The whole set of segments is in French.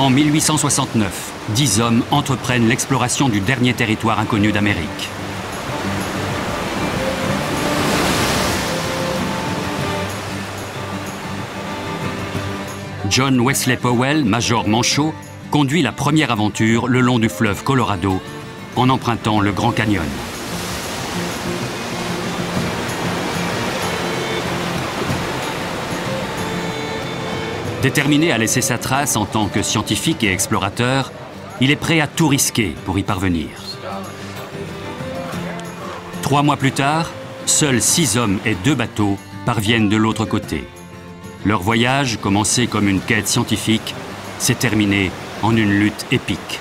En 1869, 10 hommes entreprennent l'exploration du dernier territoire inconnu d'Amérique. John Wesley Powell, major manchot, conduit la première aventure le long du fleuve Colorado en empruntant le Grand Canyon. Déterminé à laisser sa trace en tant que scientifique et explorateur, il est prêt à tout risquer pour y parvenir. 3 mois plus tard, seuls 6 hommes et 2 bateaux parviennent de l'autre côté. Leur voyage, commencé comme une quête scientifique, s'est terminé en une lutte épique.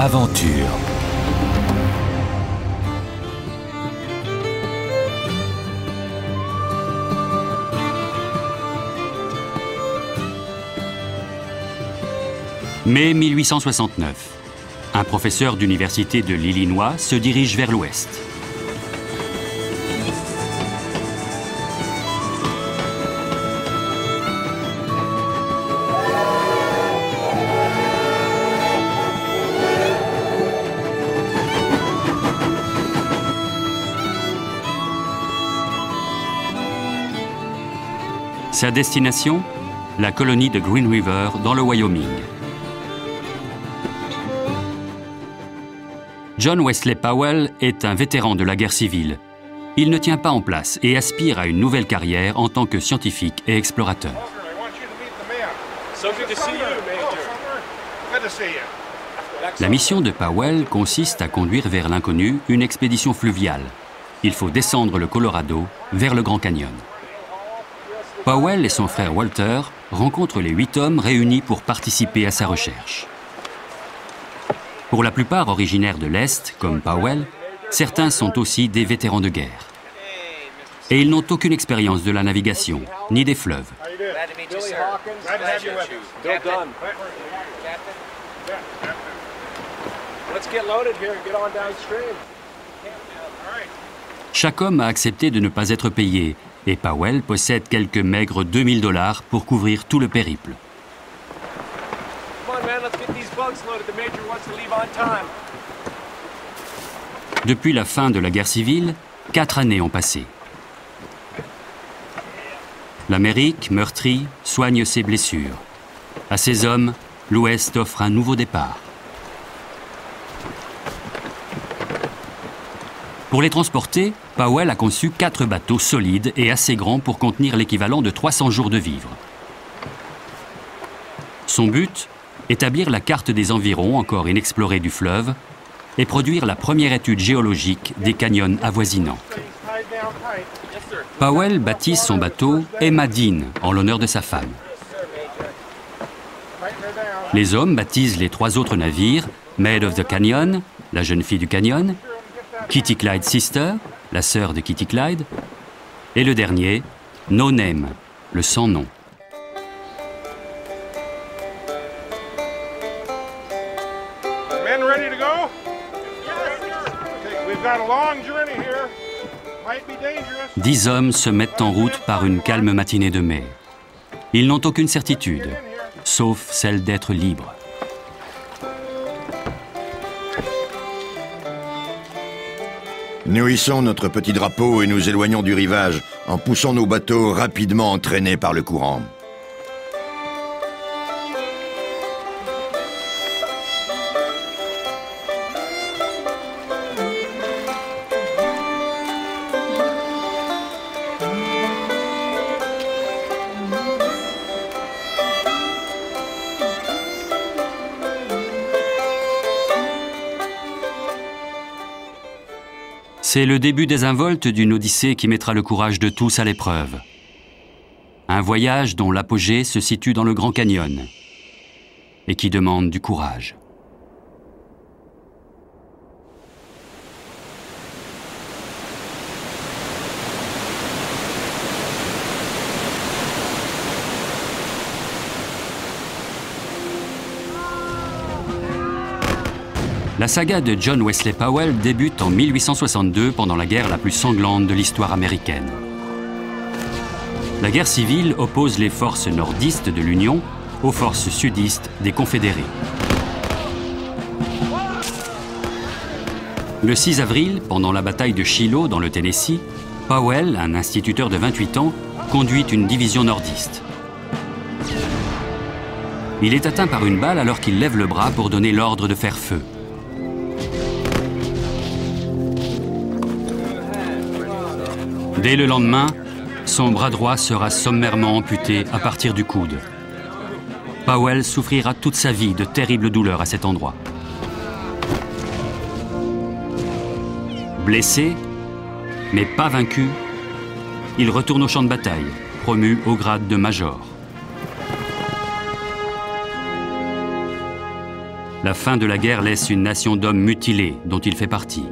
Aventure. Mai 1869. Un professeur d'université de l'Illinois se dirige vers l'ouest. Sa destination, la colonie de Green River dans le Wyoming. John Wesley Powell est un vétéran de la guerre civile. Il ne tient pas en place et aspire à une nouvelle carrière en tant que scientifique et explorateur. La mission de Powell consiste à conduire vers l'inconnu une expédition fluviale. Il faut descendre le Colorado vers le Grand Canyon. Powell et son frère Walter rencontrent les 8 hommes réunis pour participer à sa recherche. Pour la plupart originaires de l'Est, comme Powell, certains sont aussi des vétérans de guerre. Et ils n'ont aucune expérience de la navigation, ni des fleuves. Chaque homme a accepté de ne pas être payé, et Powell possède quelques maigres $2000 pour couvrir tout le périple. Depuis la fin de la guerre civile, 4 années ont passé. L'Amérique, meurtrie, soigne ses blessures. À ces hommes, l'Ouest offre un nouveau départ. Pour les transporter, Powell a conçu 4 bateaux solides et assez grands pour contenir l'équivalent de 300 jours de vivres. Son but, établir la carte des environs encore inexplorés du fleuve et produire la première étude géologique des canyons avoisinants. Powell baptise son bateau Emma Dean en l'honneur de sa femme. Les hommes baptisent les 3 autres navires Maid of the Canyon, la jeune fille du canyon, Kitty Clyde Sister, la sœur de Kitty Clyde, et le dernier, No Name, le sans nom. Men ready to go? We've got a long journey here. Might be dangerous. 10 hommes se mettent en route par une calme matinée de mai. Ils n'ont aucune certitude, sauf celle d'être libres. Nous hissons notre petit drapeau et nous éloignons du rivage en poussant nos bateaux rapidement entraînés par le courant. C'est le début désinvolte d'une odyssée qui mettra le courage de tous à l'épreuve. Un voyage dont l'apogée se situe dans le Grand Canyon et qui demande du courage. La saga de John Wesley Powell débute en 1862 pendant la guerre la plus sanglante de l'histoire américaine. La guerre civile oppose les forces nordistes de l'Union aux forces sudistes des Confédérés. Le 6 avril, pendant la bataille de Shiloh dans le Tennessee, Powell, un instituteur de 28 ans, conduit une division nordiste. Il est atteint par une balle alors qu'il lève le bras pour donner l'ordre de faire feu. Dès le lendemain, son bras droit sera sommairement amputé à partir du coude. Powell souffrira toute sa vie de terribles douleurs à cet endroit. Blessé, mais pas vaincu, il retourne au champ de bataille, promu au grade de major. La fin de la guerre laisse une nation d'hommes mutilés dont il fait partie.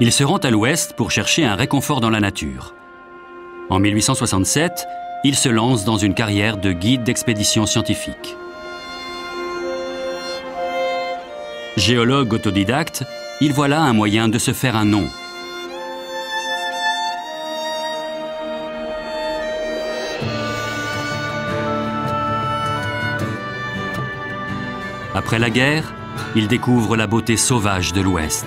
Il se rend à l'ouest pour chercher un réconfort dans la nature. En 1867, il se lance dans une carrière de guide d'expédition scientifique. Géologue autodidacte, il voit là un moyen de se faire un nom. Après la guerre, il découvre la beauté sauvage de l'Ouest.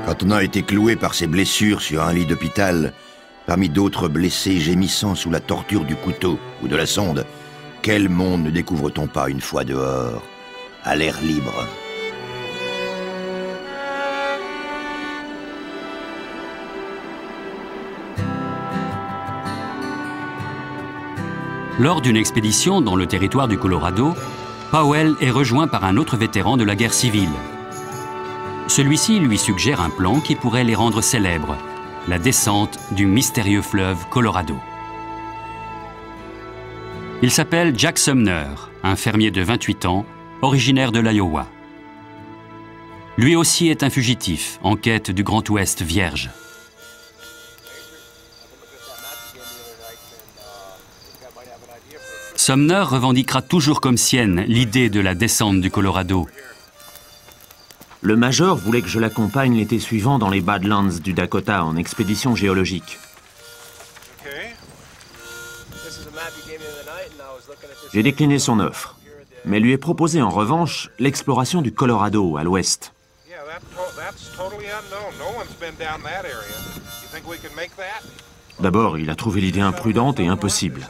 Quand on a été cloué par ses blessures sur un lit d'hôpital, parmi d'autres blessés gémissant sous la torture du couteau ou de la sonde, quel monde ne découvre-t-on pas une fois dehors, à l'air libre? Lors d'une expédition dans le territoire du Colorado, Powell est rejoint par un autre vétéran de la guerre civile. Celui-ci lui suggère un plan qui pourrait les rendre célèbres, la descente du mystérieux fleuve Colorado. Il s'appelle Jack Sumner, un fermier de 28 ans, originaire de l'Iowa. Lui aussi est un fugitif, en quête du Grand Ouest vierge. Sumner revendiquera toujours comme sienne l'idée de la descente du Colorado. Le major voulait que je l'accompagne l'été suivant dans les Badlands du Dakota en expédition géologique. J'ai décliné son offre, mais lui ai proposé en revanche l'exploration du Colorado à l'ouest. D'abord, il a trouvé l'idée imprudente et impossible.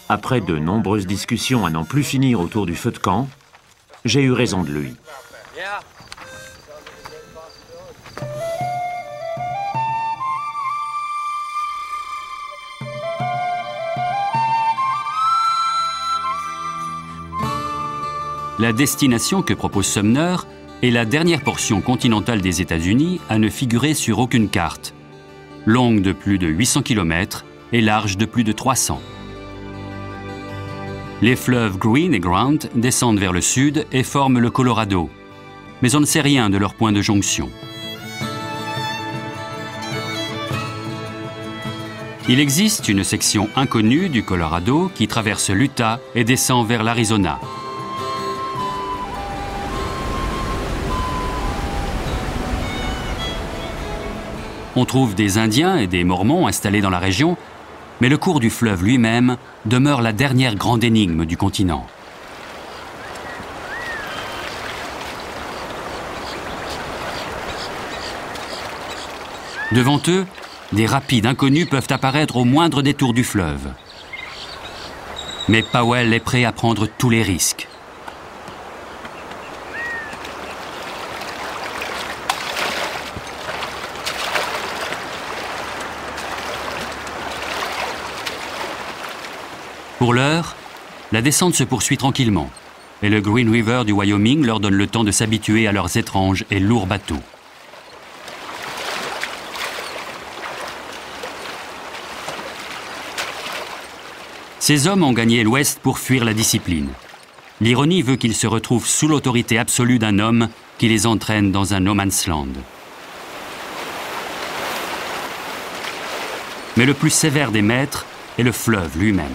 Après de nombreuses discussions à n'en plus finir autour du feu de camp, j'ai eu raison de lui. La destination que propose Sumner est la dernière portion continentale des États-Unis à ne figurer sur aucune carte, longue de plus de 800 km et large de plus de 300. Les fleuves Green et Grant descendent vers le sud et forment le Colorado, mais on ne sait rien de leur point de jonction. Il existe une section inconnue du Colorado qui traverse l'Utah et descend vers l'Arizona. On trouve des Indiens et des Mormons installés dans la région, mais le cours du fleuve lui-même demeure la dernière grande énigme du continent. Devant eux, des rapides inconnus peuvent apparaître au moindre détour du fleuve. Mais Powell est prêt à prendre tous les risques. Pour l'heure, la descente se poursuit tranquillement et le Green River du Wyoming leur donne le temps de s'habituer à leurs étranges et lourds bateaux. Ces hommes ont gagné l'Ouest pour fuir la discipline. L'ironie veut qu'ils se retrouvent sous l'autorité absolue d'un homme qui les entraîne dans un no man's land. Mais le plus sévère des maîtres est le fleuve lui-même.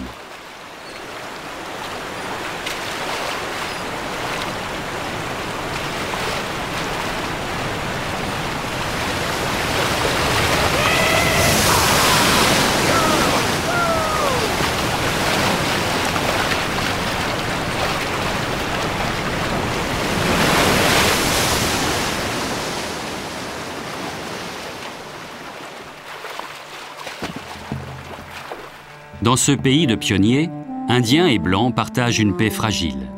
Dans ce pays de pionniers, Indiens et Blancs partagent une paix fragile.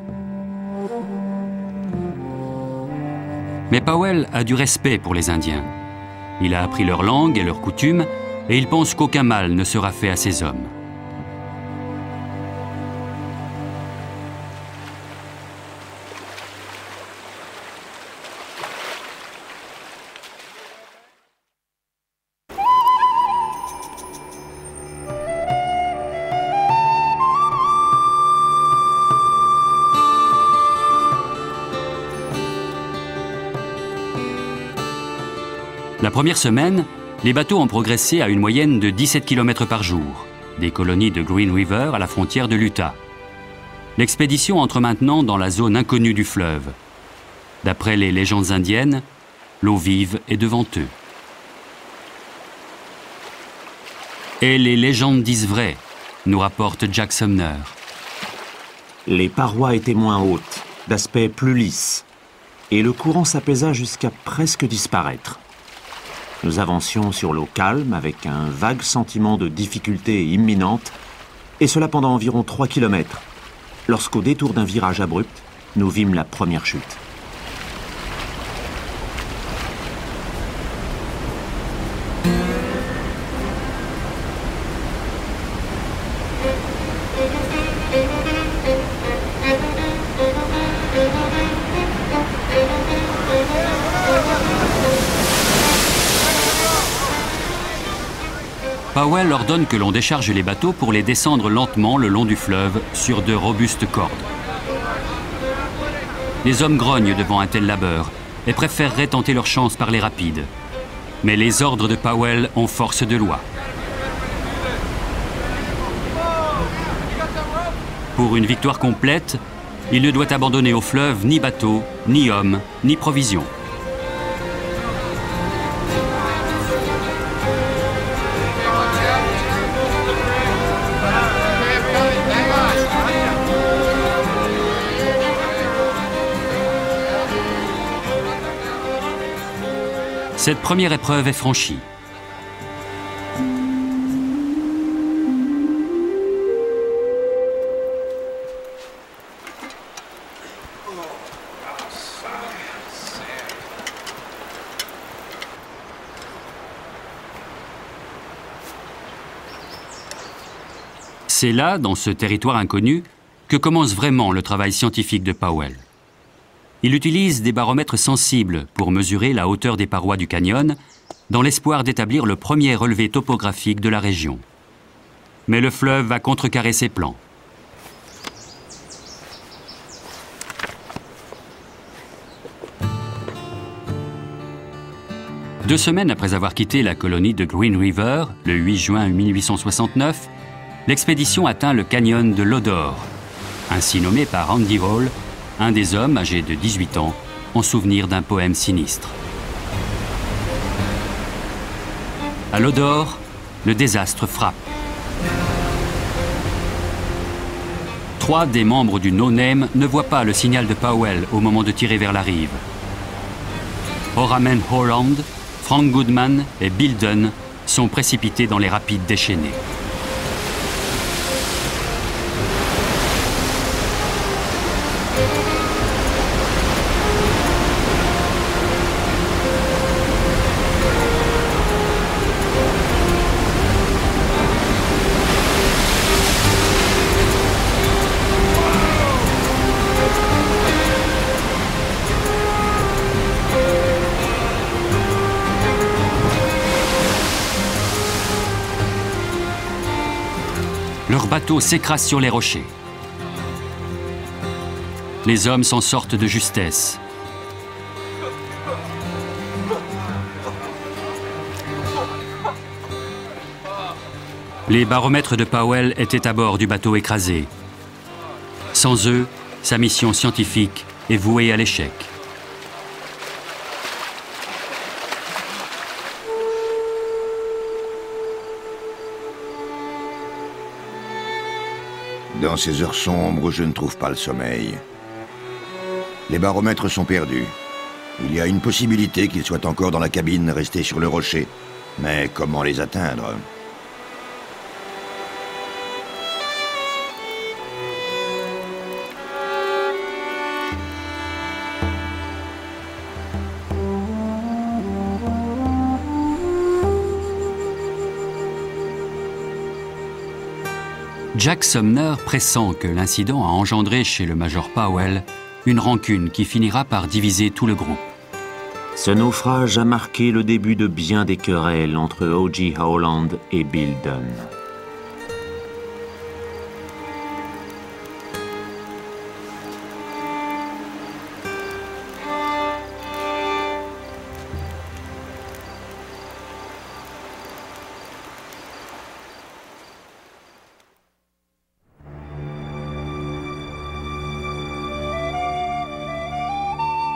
Mais Powell a du respect pour les Indiens. Il a appris leur langue et leurs coutumes, et il pense qu'aucun mal ne sera fait à ces hommes. La première semaine, les bateaux ont progressé à une moyenne de 17 km par jour, des colonies de Green River à la frontière de l'Utah. L'expédition entre maintenant dans la zone inconnue du fleuve. D'après les légendes indiennes, l'eau vive est devant eux. Et les légendes disent vrai, nous rapporte Jack Sumner. Les parois étaient moins hautes, d'aspect plus lisse, et le courant s'apaisa jusqu'à presque disparaître. Nous avancions sur l'eau calme avec un vague sentiment de difficulté imminente, et cela pendant environ 3 km, lorsqu'au détour d'un virage abrupt, nous vîmes la première chute. Powell ordonne que l'on décharge les bateaux pour les descendre lentement le long du fleuve sur de robustes cordes. Les hommes grognent devant un tel labeur et préféreraient tenter leur chance par les rapides. Mais les ordres de Powell ont force de loi. Pour une victoire complète, il ne doit abandonner au fleuve ni bateau, ni hommes, ni provisions. Cette première épreuve est franchie. C'est là, dans ce territoire inconnu, que commence vraiment le travail scientifique de Powell. Il utilise des baromètres sensibles pour mesurer la hauteur des parois du canyon, dans l'espoir d'établir le premier relevé topographique de la région. Mais le fleuve va contrecarrer ses plans. Deux semaines après avoir quitté la colonie de Green River, le 8 juin 1869, l'expédition atteint le canyon de Lodore, ainsi nommé par Andy Hall, un des hommes âgés de 18 ans, en souvenir d'un poème sinistre. À Lodore, le désastre frappe. 3 des membres du No Name ne voient pas le signal de Powell au moment de tirer vers la rive. Horamen Holland, Frank Goodman et Bill Dunn sont précipités dans les rapides déchaînés. Leur bateau s'écrase sur les rochers. Les hommes s'en sortent de justesse. Les baromètres de Powell étaient à bord du bateau écrasé. Sans eux, sa mission scientifique est vouée à l'échec. Dans ces heures sombres, je ne trouve pas le sommeil. Les baromètres sont perdus. Il y a une possibilité qu'ils soient encore dans la cabine, restés sur le rocher. Mais comment les atteindre ? Jack Sumner pressent que l'incident a engendré chez le major Powell une rancune qui finira par diviser tout le groupe. Ce naufrage a marqué le début de bien des querelles entre O.J. Howland et Bill Dunn.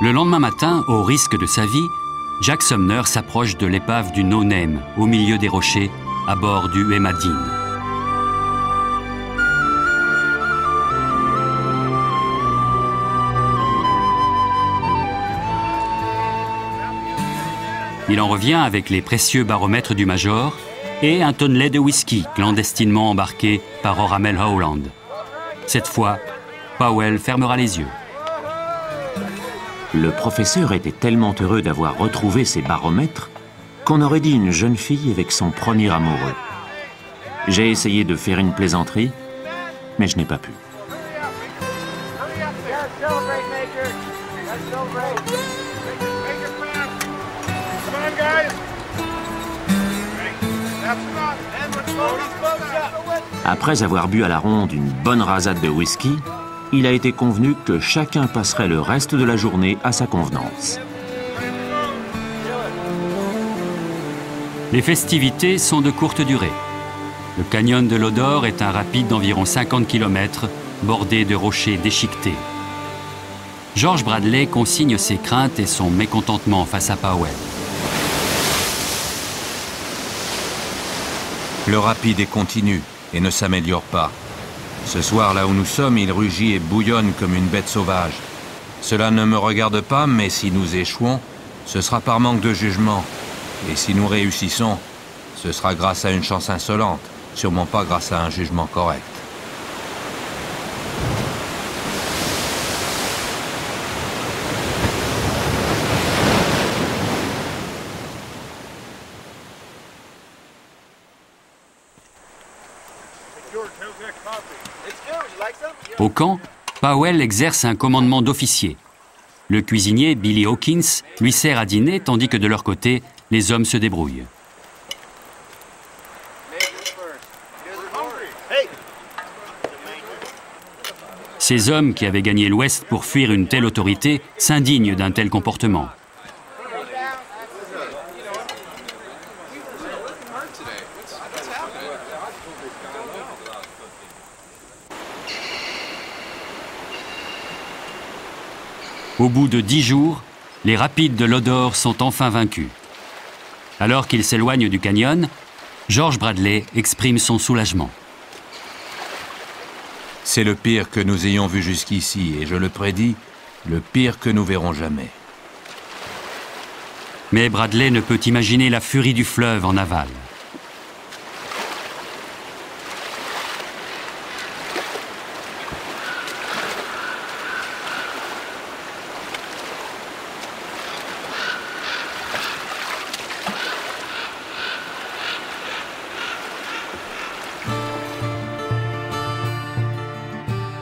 Le lendemain matin, au risque de sa vie, Jack Sumner s'approche de l'épave du No Name, au milieu des rochers, à bord du Emma Dean. Il en revient avec les précieux baromètres du Major et un tonnelet de whisky clandestinement embarqué par Oramel Howland. Cette fois, Powell fermera les yeux. Le professeur était tellement heureux d'avoir retrouvé ses baromètres qu'on aurait dit une jeune fille avec son premier amoureux. J'ai essayé de faire une plaisanterie, mais je n'ai pas pu. Après avoir bu à la ronde une bonne rasade de whisky, il a été convenu que chacun passerait le reste de la journée à sa convenance. Les festivités sont de courte durée. Le canyon de l'Odor est un rapide d'environ 50 km, bordé de rochers déchiquetés. George Bradley consigne ses craintes et son mécontentement face à Powell. Le rapide est continu et ne s'améliore pas. Ce soir, là où nous sommes, il rugit et bouillonne comme une bête sauvage. Cela ne me regarde pas, mais si nous échouons, ce sera par manque de jugement. Et si nous réussissons, ce sera grâce à une chance insolente, sûrement pas grâce à un jugement correct. Au camp, Powell exerce un commandement d'officier. Le cuisinier, Billy Hawkins, lui sert à dîner tandis que de leur côté, les hommes se débrouillent. Ces hommes qui avaient gagné l'Ouest pour fuir une telle autorité s'indignent d'un tel comportement. Au bout de 10 jours, les rapides de l'Odor sont enfin vaincus. Alors qu'ils s'éloignent du canyon, George Bradley exprime son soulagement. C'est le pire que nous ayons vu jusqu'ici, et je le prédis, le pire que nous verrons jamais. Mais Bradley ne peut imaginer la furie du fleuve en aval.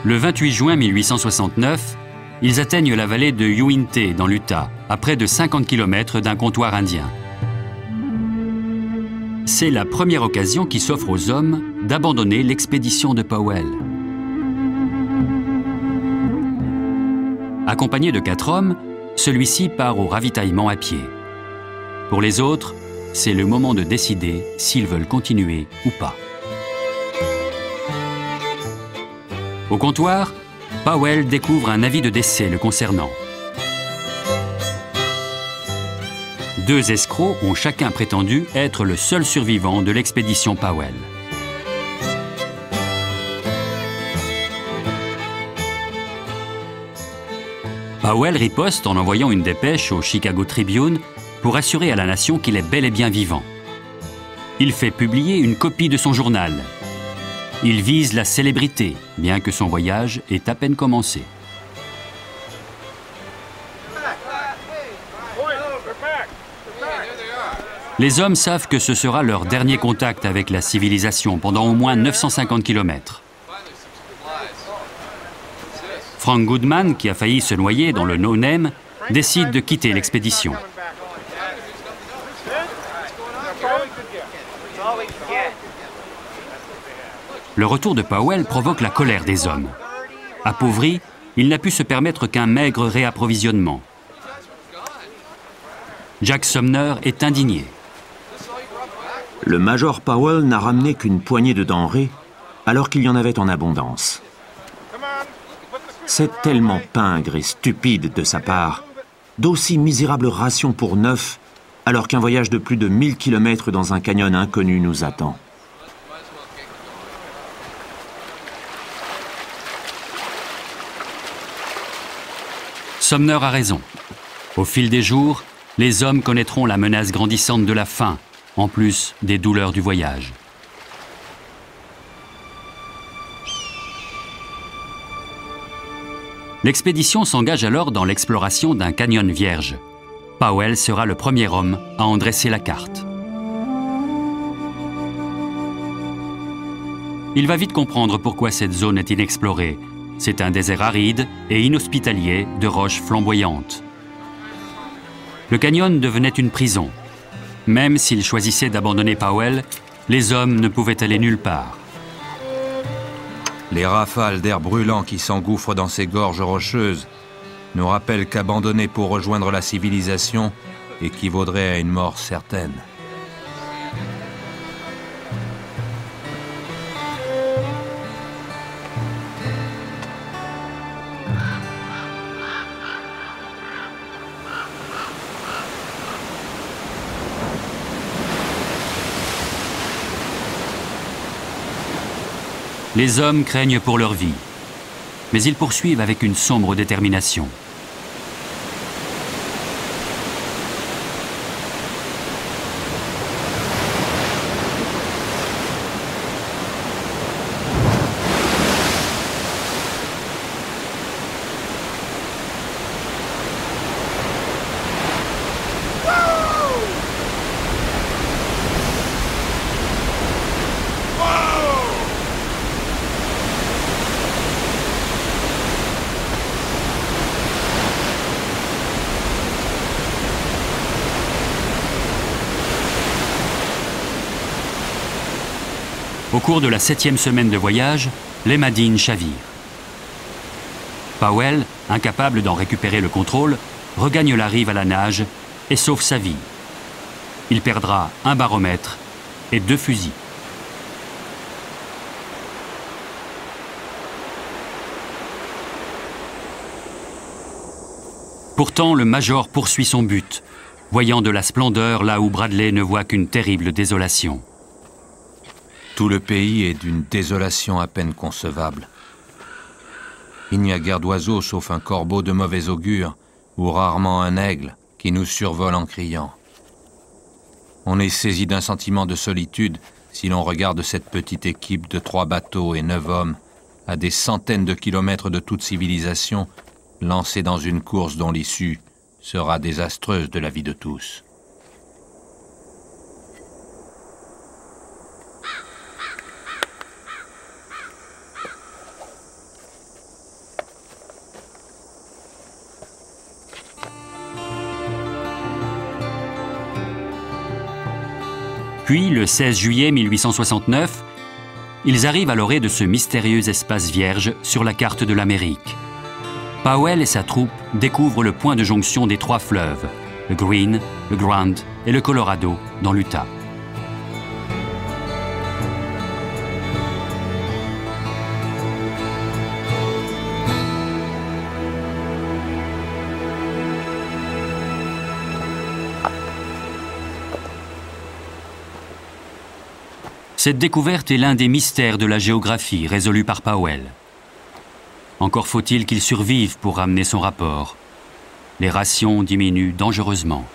Le 28 juin 1869, ils atteignent la vallée de Uintah, dans l'Utah, à près de 50 km d'un comptoir indien. C'est la première occasion qui s'offre aux hommes d'abandonner l'expédition de Powell. Accompagné de 4 hommes, celui-ci part au ravitaillement à pied. Pour les autres, c'est le moment de décider s'ils veulent continuer ou pas. Au comptoir, Powell découvre un avis de décès le concernant. 2 escrocs ont chacun prétendu être le seul survivant de l'expédition Powell. Powell riposte en envoyant une dépêche au Chicago Tribune pour assurer à la nation qu'il est bel et bien vivant. Il fait publier une copie de son journal. Il vise la célébrité, bien que son voyage ait à peine commencé. Les hommes savent que ce sera leur dernier contact avec la civilisation pendant au moins 950 km. Frank Goodman, qui a failli se noyer dans le No Name, décide de quitter l'expédition. Le retour de Powell provoque la colère des hommes. Appauvri, il n'a pu se permettre qu'un maigre réapprovisionnement. Jack Sumner est indigné. Le major Powell n'a ramené qu'une poignée de denrées, alors qu'il y en avait en abondance. C'est tellement pingre et stupide de sa part, d'aussi misérables rations pour 9, alors qu'un voyage de plus de 1000 km dans un canyon inconnu nous attend. Sumner a raison. Au fil des jours, les hommes connaîtront la menace grandissante de la faim, en plus des douleurs du voyage. L'expédition s'engage alors dans l'exploration d'un canyon vierge. Powell sera le premier homme à en dresser la carte. Il va vite comprendre pourquoi cette zone est inexplorée. C'est un désert aride et inhospitalier de roches flamboyantes. Le canyon devenait une prison. Même s'ils choisissaient d'abandonner Powell, les hommes ne pouvaient aller nulle part. Les rafales d'air brûlant qui s'engouffrent dans ces gorges rocheuses nous rappellent qu'abandonner pour rejoindre la civilisation équivaudrait à une mort certaine. Les hommes craignent pour leur vie, mais ils poursuivent avec une sombre détermination. Au cours de la 7e semaine de voyage, l'Emma Dean chavire. Powell, incapable d'en récupérer le contrôle, regagne la rive à la nage et sauve sa vie. Il perdra un baromètre et 2 fusils. Pourtant, le major poursuit son but, voyant de la splendeur là où Bradley ne voit qu'une terrible désolation. Tout le pays est d'une désolation à peine concevable. Il n'y a guère d'oiseaux sauf un corbeau de mauvais augure ou rarement un aigle qui nous survole en criant. On est saisi d'un sentiment de solitude si l'on regarde cette petite équipe de 3 bateaux et 9 hommes à des centaines de kilomètres de toute civilisation lancée dans une course dont l'issue sera désastreuse de la vie de tous. Puis, le 16 juillet 1869, ils arrivent à l'orée de ce mystérieux espace vierge sur la carte de l'Amérique. Powell et sa troupe découvrent le point de jonction des 3 fleuves, le Green, le Grand et le Colorado, dans l'Utah. Cette découverte est l'un des mystères de la géographie résolus par Powell. Encore faut-il qu'il survive pour ramener son rapport. Les rations diminuent dangereusement.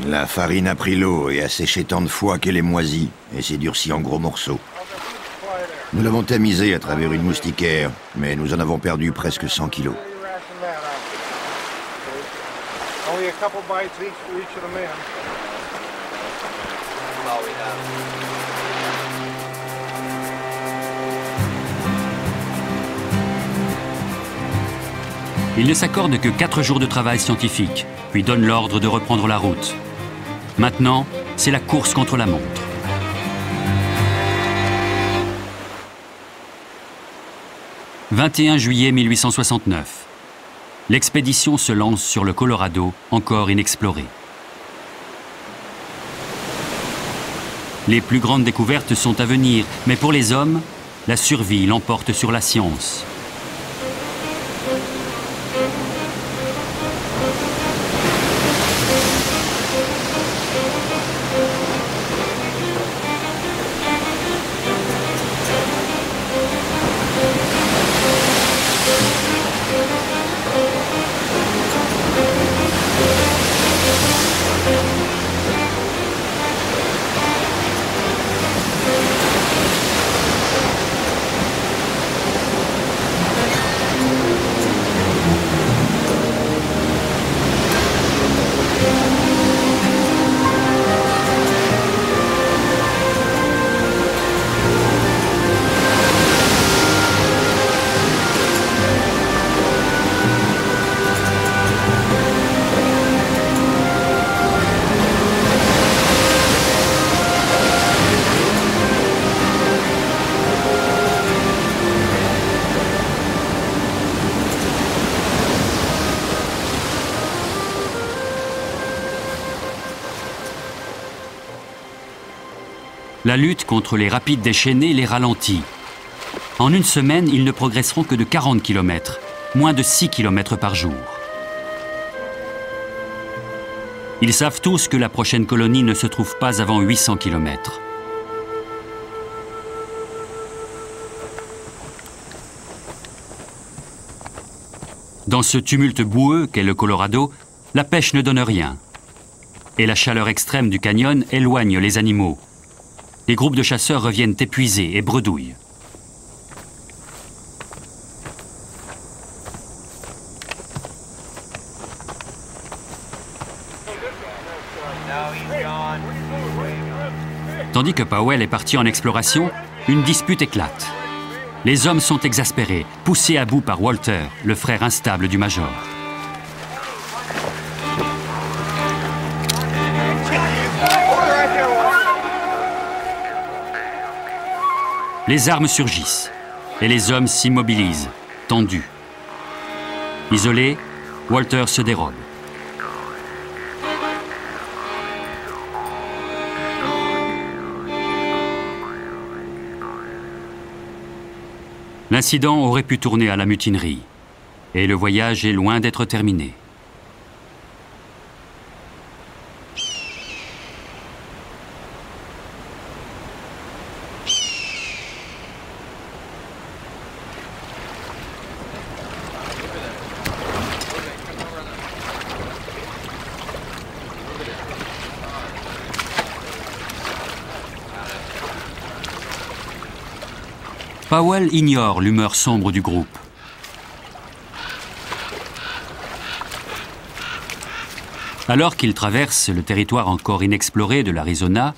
La farine a pris l'eau et a séché tant de fois qu'elle est moisie et s'est durcie en gros morceaux. Nous l'avons tamisée à travers une moustiquaire, mais nous en avons perdu presque 100 kilos. Only a couple bites each for each of the men. Il ne s'accorde que 4 jours de travail scientifique, puis donne l'ordre de reprendre la route. Maintenant, c'est la course contre la montre. « 21 juillet 1869. L'expédition se lance sur le Colorado, encore inexploré. Les plus grandes découvertes sont à venir, mais pour les hommes, la survie l'emporte sur la science. La lutte contre les rapides déchaînés les ralentit. En une semaine, ils ne progresseront que de 40 km, moins de 6 km par jour. Ils savent tous que la prochaine colonie ne se trouve pas avant 800 km. Dans ce tumulte boueux qu'est le Colorado, la pêche ne donne rien. Et la chaleur extrême du canyon éloigne les animaux. Les groupes de chasseurs reviennent épuisés et bredouillent. Tandis que Powell est parti en exploration, une dispute éclate. Les hommes sont exaspérés, poussés à bout par Walter, le frère instable du major. Les armes surgissent et les hommes s'immobilisent, tendus. Isolé, Walter se dérobe. L'incident aurait pu tourner à la mutinerie et le voyage est loin d'être terminé. Powell ignore l'humeur sombre du groupe. Alors qu'il traverse le territoire encore inexploré de l'Arizona,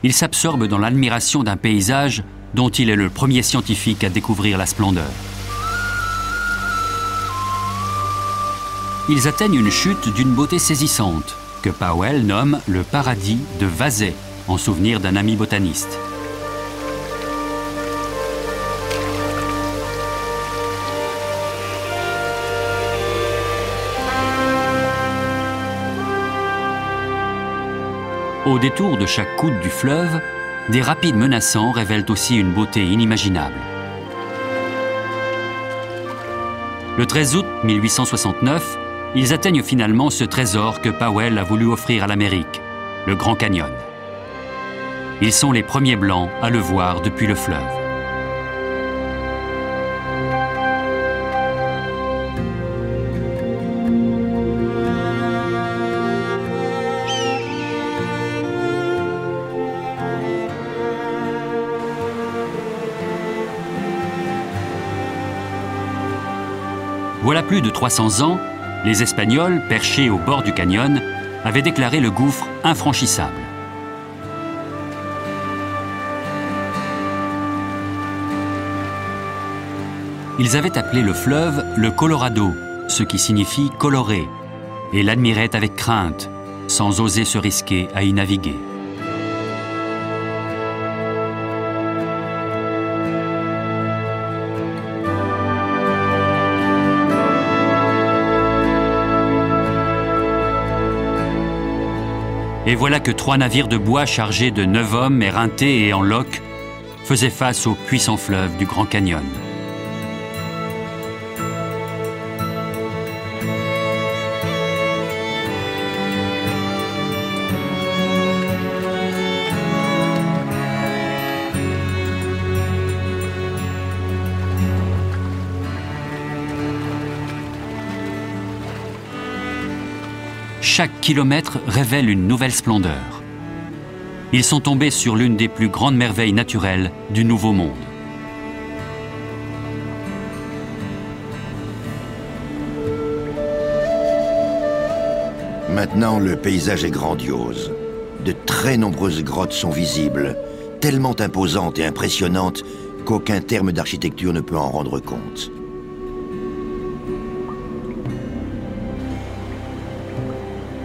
il s'absorbe dans l'admiration d'un paysage dont il est le premier scientifique à découvrir la splendeur. Ils atteignent une chute d'une beauté saisissante, que Powell nomme le paradis de Vazay, en souvenir d'un ami botaniste. Au détour de chaque coude du fleuve, des rapides menaçants révèlent aussi une beauté inimaginable. Le 13 août 1869, ils atteignent finalement ce trésor que Powell a voulu offrir à l'Amérique, le Grand Canyon. Ils sont les premiers Blancs à le voir depuis le fleuve. Voilà plus de 300 ans, les Espagnols, perchés au bord du canyon, avaient déclaré le gouffre infranchissable. Ils avaient appelé le fleuve le Colorado, ce qui signifie coloré, et l'admiraient avec crainte, sans oser se risquer à y naviguer. Et voilà que 3 navires de bois chargés de 9 hommes éreintés et en loques faisaient face au puissant fleuve du Grand Canyon. Chaque kilomètre révèle une nouvelle splendeur. Ils sont tombés sur l'une des plus grandes merveilles naturelles du Nouveau Monde. Maintenant, le paysage est grandiose. De très nombreuses grottes sont visibles, tellement imposantes et impressionnantes qu'aucun terme d'architecture ne peut en rendre compte.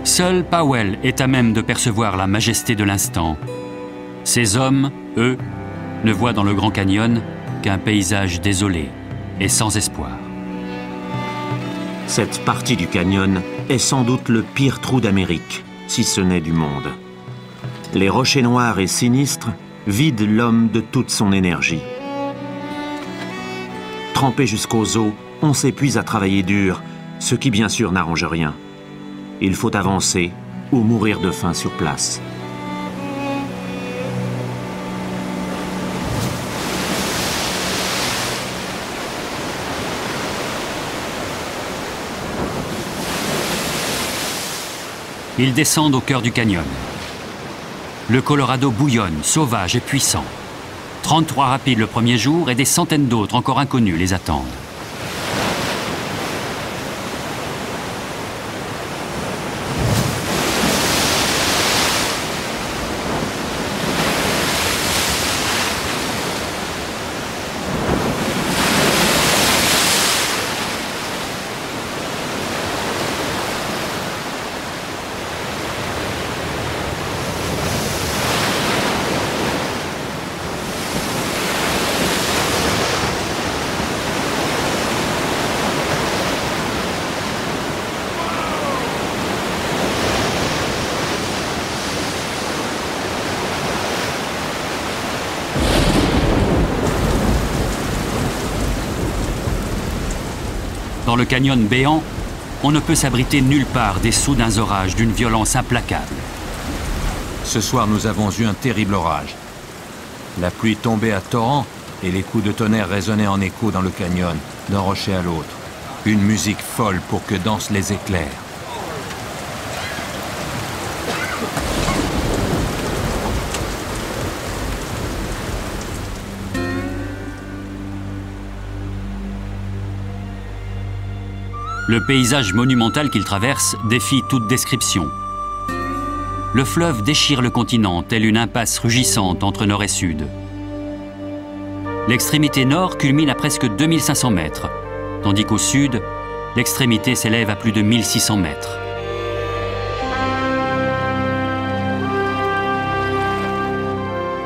Seul Powell est à même de percevoir la majesté de l'instant. Ces hommes, eux, ne voient dans le Grand Canyon qu'un paysage désolé et sans espoir. Cette partie du canyon est sans doute le pire trou d'Amérique, si ce n'est du monde. Les rochers noirs et sinistres vident l'homme de toute son énergie. Trempé jusqu'aux os, on s'épuise à travailler dur, ce qui bien sûr n'arrange rien. Il faut avancer ou mourir de faim sur place. Ils descendent au cœur du canyon. Le Colorado bouillonne, sauvage et puissant. 33 rapides le premier jour et des centaines d'autres encore inconnus les attendent. Dans le canyon béant, on ne peut s'abriter nulle part des soudains orages d'une violence implacable. Ce soir, nous avons eu un terrible orage. La pluie tombait à torrents et les coups de tonnerre résonnaient en écho dans le canyon, d'un rocher à l'autre. Une musique folle pour que dansent les éclairs. Le paysage monumental qu'il traverse défie toute description. Le fleuve déchire le continent, telle une impasse rugissante entre nord et sud. L'extrémité nord culmine à presque 2500 mètres, tandis qu'au sud, l'extrémité s'élève à plus de 1600 mètres.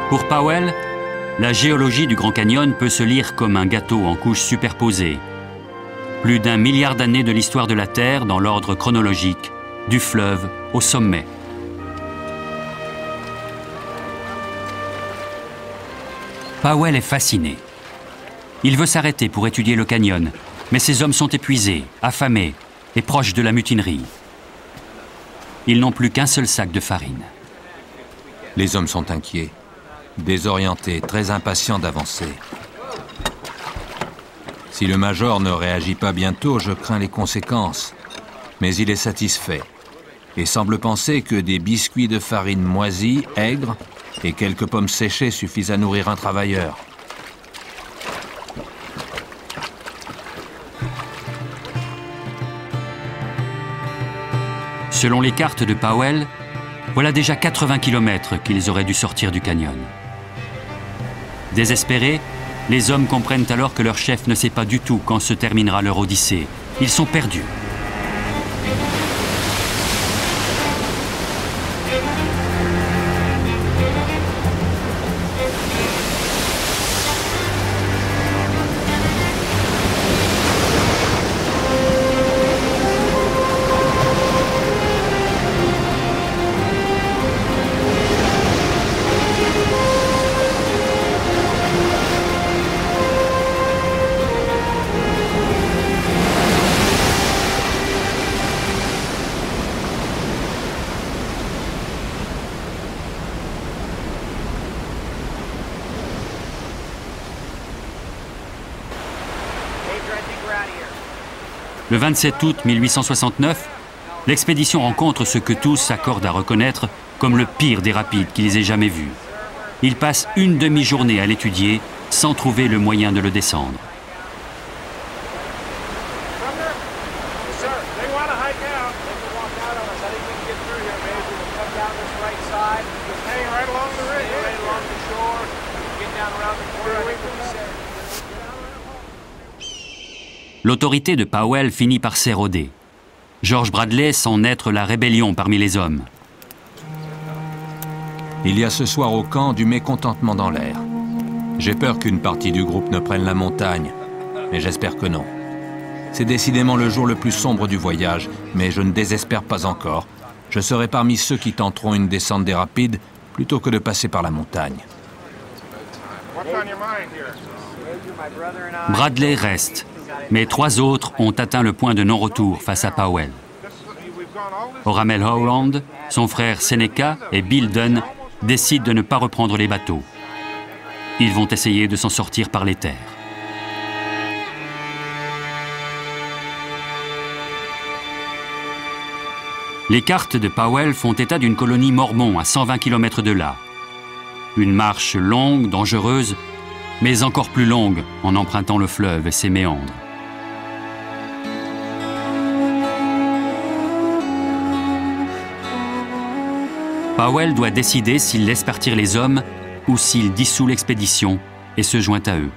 Pour Powell, la géologie du Grand Canyon peut se lire comme un gâteau en couches superposées. Plus d'1 milliard d'années de l'histoire de la Terre dans l'ordre chronologique, du fleuve au sommet. Powell est fasciné. Il veut s'arrêter pour étudier le canyon, mais ses hommes sont épuisés, affamés et proches de la mutinerie. Ils n'ont plus qu'un seul sac de farine. Les hommes sont inquiets, désorientés, très impatients d'avancer. Si le major ne réagit pas bientôt, je crains les conséquences. Mais il est satisfait et semble penser que des biscuits de farine moisie, aigres et quelques pommes séchées suffisent à nourrir un travailleur. Selon les cartes de Powell, voilà déjà 80 km qu'ils auraient dû sortir du canyon. Désespérés, les hommes comprennent alors que leur chef ne sait pas du tout quand se terminera leur odyssée. Ils sont perdus. Le 27 août 1869, l'expédition rencontre ce que tous s'accordent à reconnaître comme le pire des rapides qu'ils aient jamais vu. Ils passent une demi-journée à l'étudier sans trouver le moyen de le descendre. L'autorité de Powell finit par s'éroder. George Bradley sent naître la rébellion parmi les hommes. Il y a ce soir au camp du mécontentement dans l'air. J'ai peur qu'une partie du groupe ne prenne la montagne, mais j'espère que non. C'est décidément le jour le plus sombre du voyage, mais je ne désespère pas encore. Je serai parmi ceux qui tenteront une descente des rapides plutôt que de passer par la montagne. Bradley reste, mais 3 autres ont atteint le point de non-retour face à Powell. Oramel Howland, son frère Seneca et Bill Dunn décident de ne pas reprendre les bateaux. Ils vont essayer de s'en sortir par les terres. Les cartes de Powell font état d'une colonie mormon à 120 km de là. Une marche longue, dangereuse, mais encore plus longue en empruntant le fleuve et ses méandres. Powell doit décider s'il laisse partir les hommes ou s'il dissout l'expédition et se joint à eux.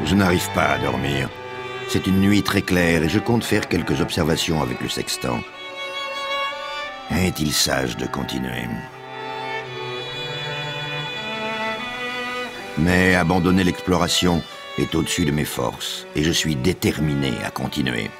Je n'arrive pas à dormir. C'est une nuit très claire et je compte faire quelques observations avec le sextant. Est-il sage de continuer? Mais abandonner l'exploration est au-dessus de mes forces et je suis déterminé à continuer.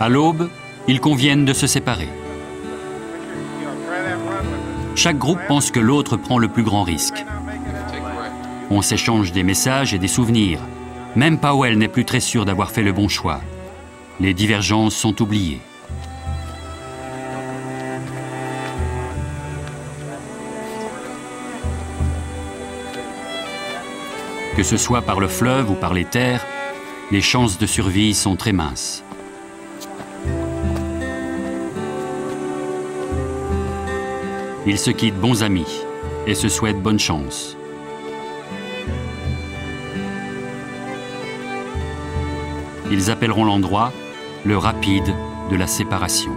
À l'aube, ils conviennent de se séparer. Chaque groupe pense que l'autre prend le plus grand risque. On s'échange des messages et des souvenirs. Même Powell n'est plus très sûr d'avoir fait le bon choix. Les divergences sont oubliées. Que ce soit par le fleuve ou par les terres, les chances de survie sont très minces. Ils se quittent bons amis et se souhaitent bonne chance. Ils appelleront l'endroit le rapide de la séparation.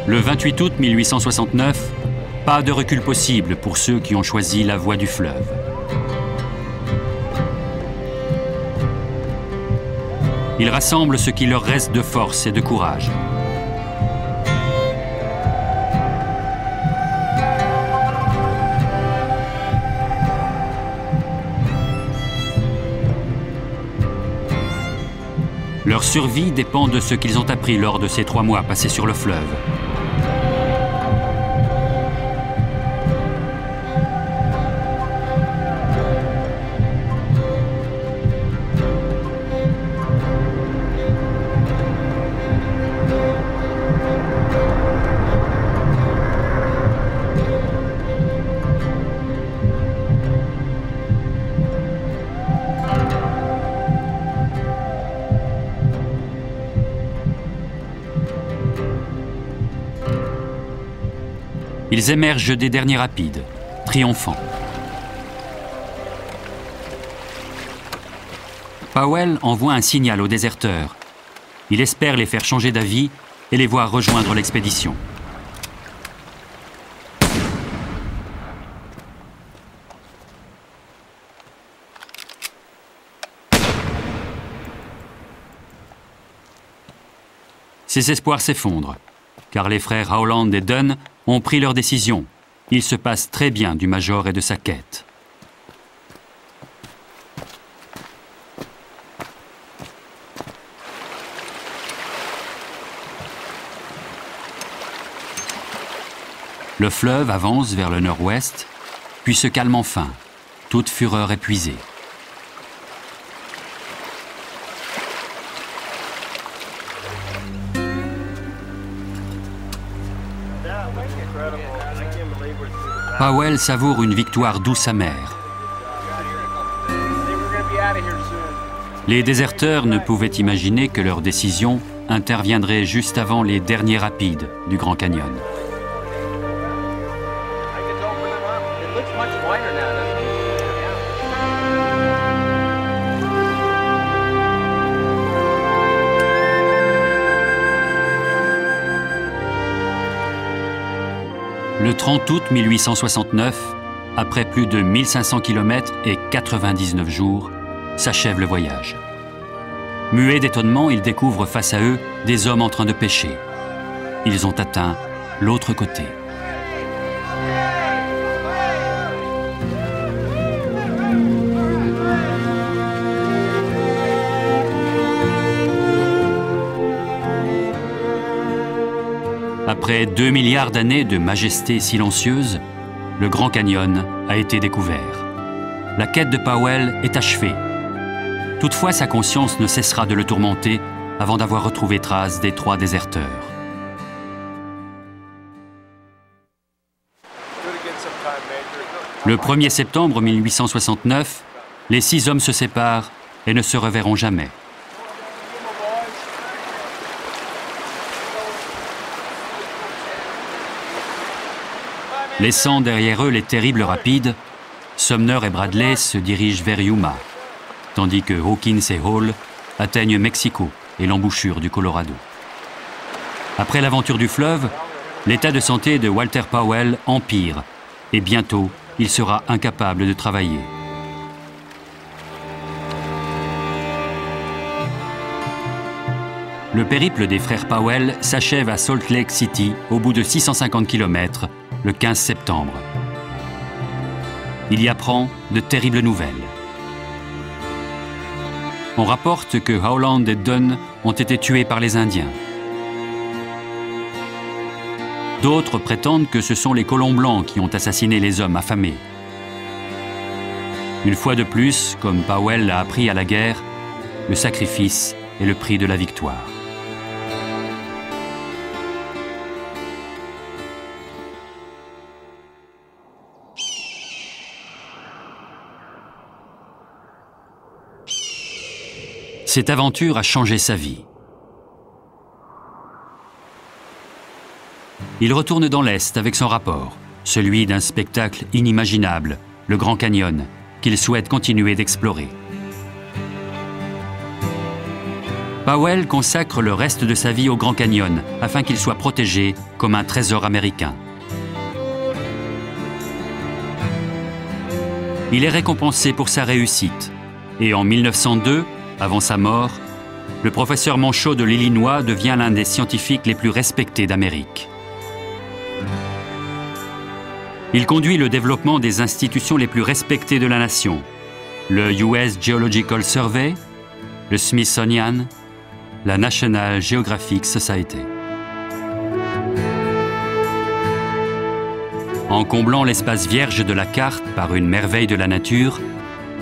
Le 28 août 1869, pas de recul possible pour ceux qui ont choisi la voie du fleuve. Ils rassemblent ce qui leur reste de force et de courage. Leur survie dépend de ce qu'ils ont appris lors de ces 3 mois passés sur le fleuve. Ils émergent des derniers rapides, triomphants. Powell envoie un signal aux déserteurs. Il espère les faire changer d'avis et les voir rejoindre l'expédition. Ses espoirs s'effondrent, car les frères Howland et Dunn ont pris leur décision. Il se passe très bien du Major et de sa quête. Le fleuve avance vers le nord-ouest, puis se calme enfin, toute fureur épuisée. Powell savoure une victoire douce amère. Les déserteurs ne pouvaient imaginer que leur décision interviendrait juste avant les derniers rapides du Grand Canyon. Le 30 août 1869, après plus de 1500 km et 99 jours, s'achève le voyage. Muets d'étonnement, ils découvrent face à eux des hommes en train de pêcher. Ils ont atteint l'autre côté. Après 2 milliards d'années de majesté silencieuse, le Grand Canyon a été découvert. La quête de Powell est achevée. Toutefois, sa conscience ne cessera de le tourmenter avant d'avoir retrouvé trace des 3 déserteurs. Le 1er septembre 1869, les 6 hommes se séparent et ne se reverront jamais. Laissant derrière eux les terribles rapides, Sumner et Bradley se dirigent vers Yuma, tandis que Hawkins et Hall atteignent Mexico et l'embouchure du Colorado. Après l'aventure du fleuve, l'état de santé de Walter Powell empire et bientôt il sera incapable de travailler. Le périple des frères Powell s'achève à Salt Lake City au bout de 650 km le 15 septembre. Il y apprend de terribles nouvelles. On rapporte que Howland et Dunn ont été tués par les Indiens. D'autres prétendent que ce sont les colons blancs qui ont assassiné les hommes affamés. Une fois de plus, comme Powell l'a appris à la guerre, le sacrifice est le prix de la victoire. Cette aventure a changé sa vie. Il retourne dans l'Est avec son rapport, celui d'un spectacle inimaginable, le Grand Canyon, qu'il souhaite continuer d'explorer. Powell consacre le reste de sa vie au Grand Canyon afin qu'il soit protégé comme un trésor américain. Il est récompensé pour sa réussite et en 1902, avant sa mort, le professeur Manchot de l'Illinois devient l'un des scientifiques les plus respectés d'Amérique. Il conduit le développement des institutions les plus respectées de la nation, le US Geological Survey, le Smithsonian, la National Geographic Society. En comblant l'espace vierge de la carte par une merveille de la nature,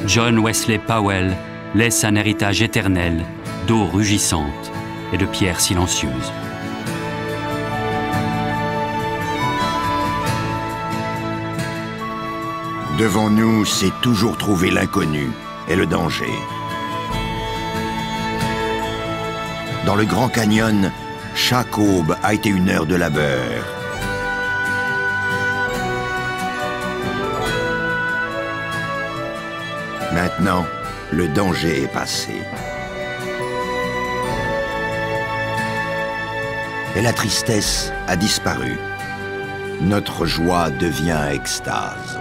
John Wesley Powell laisse un héritage éternel d'eau rugissante et de pierres silencieuses. Devant nous, c'est toujours trouver l'inconnu et le danger. Dans le Grand Canyon, chaque aube a été une heure de labeur. Maintenant, le danger est passé. Et la tristesse a disparu. Notre joie devient extase.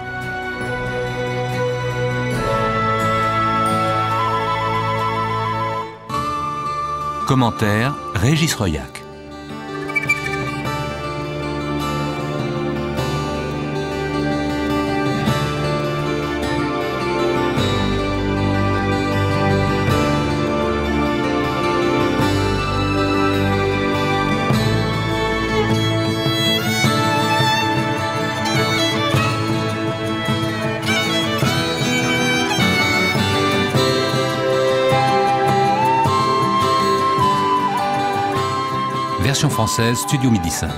Commentaire, Régis Royac. Version française, Studio Midi 5.